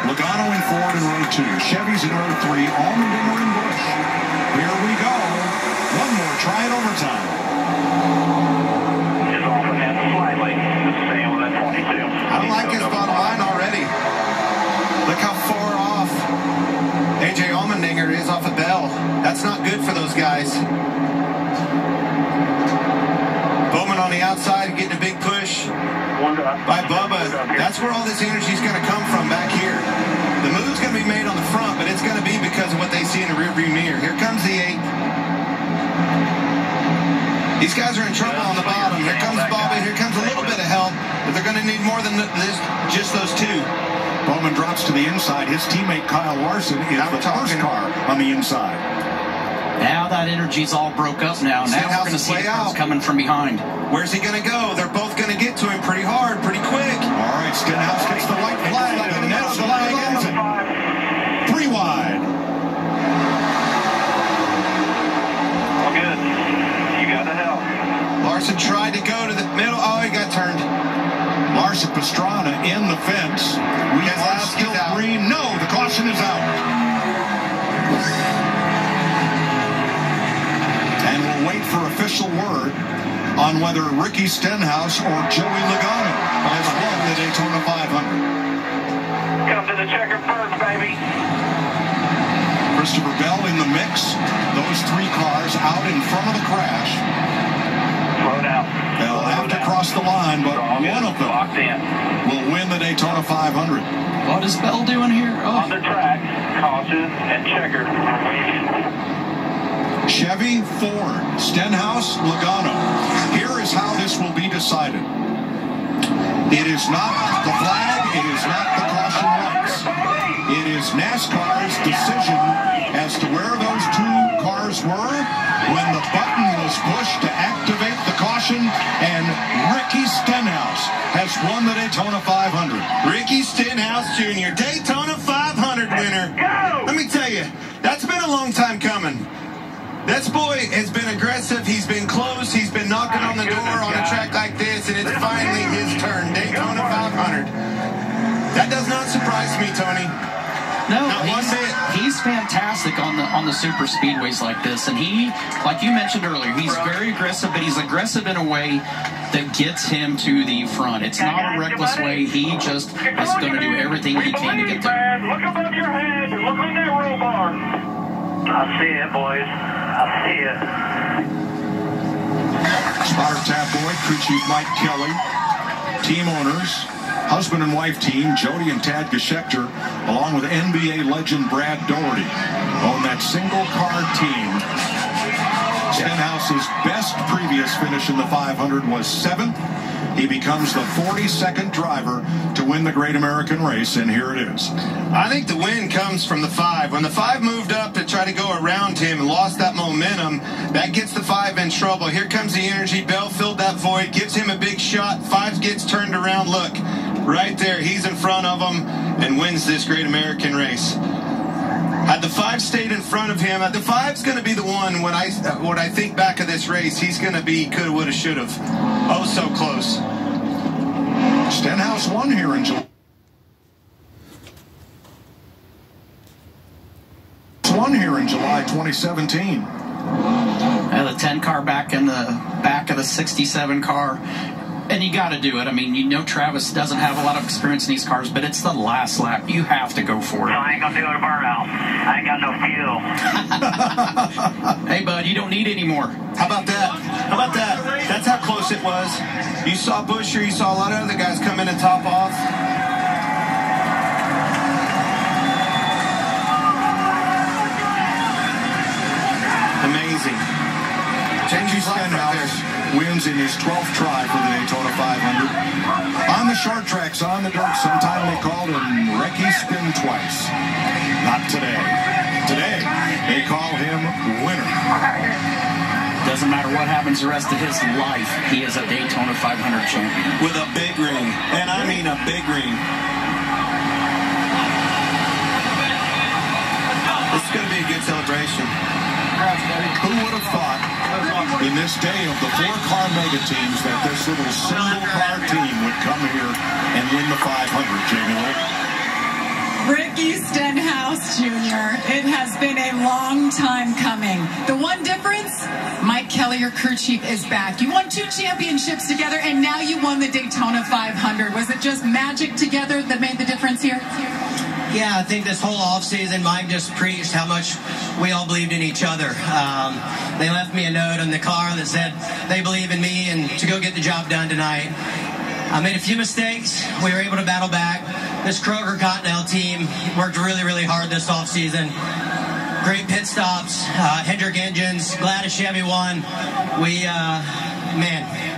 Logano and Ford in row 2. Chevy's in row 3. Allmendinger and Busch. Here we go. One more try at overtime. Is off ahead slightly. Staying with that 22. I don't like his bottom line already. Look how far off A.J. Allmendinger is off of Bell. That's not good for those guys. Bowman on the outside getting a big push by Bubba. That's where all this energy is going to come from back here. The move's going to be made on the front, but it's going to be because of what they see in the rearview mirror. Here comes the 8. These guys are in trouble on the bottom. Here comes Bobby. Here comes a little bit of help, but they're going to need more than this, just those 2. Bowman drops to the inside. His teammate Kyle Larson is the first car on the inside. Now that energy's all broke up now. Now we're going to see the cars coming from behind. Where's he going to go? They're both going to get to him pretty hard, pretty quick. All right, Stenhouse gets the white flag, and that's the flag ends it. 3 wide. All good. You got the help. Larson tried to go to the middle. Oh, he got turned. Larson Pastrana in the fence. We are still green. No, the caution is out. And we'll wait for official word on whether Ricky Stenhouse or Joey Logano has won the Daytona 500. Come to the checkered first, baby. Christopher Bell in the mix. Those 3 cars out in front of the crash. Slow down. They'll have to cross the line, but one of them locked in. will win the Daytona 500. What is Bell doing here? Oh. On the track, caution and checkered. Chevy, Ford, Stenhouse, Logano. Here is how this will be decided. It is not the flag. It is not the caution lights. It is NASCAR's decision as to where those 2 cars were when the button was pushed to activate the caution, and Ricky Stenhouse has won the Daytona 500. Ricky Stenhouse Jr., Daytona 500 winner. Let me tell you, that's been a long time coming. This boy has been aggressive. He's been close. He's been knocking on the door on a track like this, and it's finally his turn. Daytona 500. That does not surprise me, Tony. No, he's fantastic on the super speedways like this, and he, like you mentioned earlier, he's very aggressive, but he's aggressive in a way that gets him to the front. It's not a reckless way. He just is going to do everything he can to get there. Look above your head. Look on that roll bar. I see it, boys. I see it. Spotter Tab Boy, crew chief Mike Kelly, team owners, husband and wife team, Jody and Tad Geschecter, along with NBA legend Brad Doherty, on that single-car team. Stenhouse's best previous finish in the 500 was 7th. He becomes the 42nd driver to win the Great American Race, and here it is. I think the win comes from the 5. When the 5 moved up to try to go around him and lost that momentum, that gets the 5 in trouble. Here comes the energy. Bell filled that void, gives him a big shot. 5 gets turned around. Look, right there, he's in front of him and wins this Great American Race. Had the 5 stayed in front of him, the 5's going to be the one when I think back of this race, he's going to be coulda, woulda, shoulda. Oh, so close. Stenhouse won here in July. Won here in July 2017. The 10 car back in the back of the 67 car. And you got to do it. I mean, you know Travis doesn't have a lot of experience in these cars, but it's the last lap. You have to go for it. I ain't going to do it a burnout. I ain't got no fuel. Hey, bud, you don't need any more. How about that? How about that? That's how close it was. You saw Busher. You saw a lot of other guys come in and top off. Amazing. Ricky Stenhouse wins in his 12th try for the Daytona 500. On the short tracks, on the dirt, sometime they called him Ricky Spin Twice. Not today. Today, they call him Winner. Doesn't matter what happens the rest of his life, he is a Daytona 500 champion. With a big ring, and I mean a big ring. This is going to be a good celebration. Who would have thought in this day of the 4-car mega teams that this little single-car team would come here and win the 500, Jamie Lee? Ricky Stenhouse Jr. It has been a long time coming. The one difference, Mike Kelly, your crew chief, is back. You won 2 championships together, and now you won the Daytona 500. Was it just magic together that made the difference here? Yeah, I think this whole offseason, Mike just preached how much we all believed in each other. They left me a note in the car that said they believe in me and to go get the job done tonight. I made a few mistakes. We were able to battle back. This Kroger Continental team worked really, really hard this offseason. Great pit stops, Hendrick engines, glad a Chevy won. Man,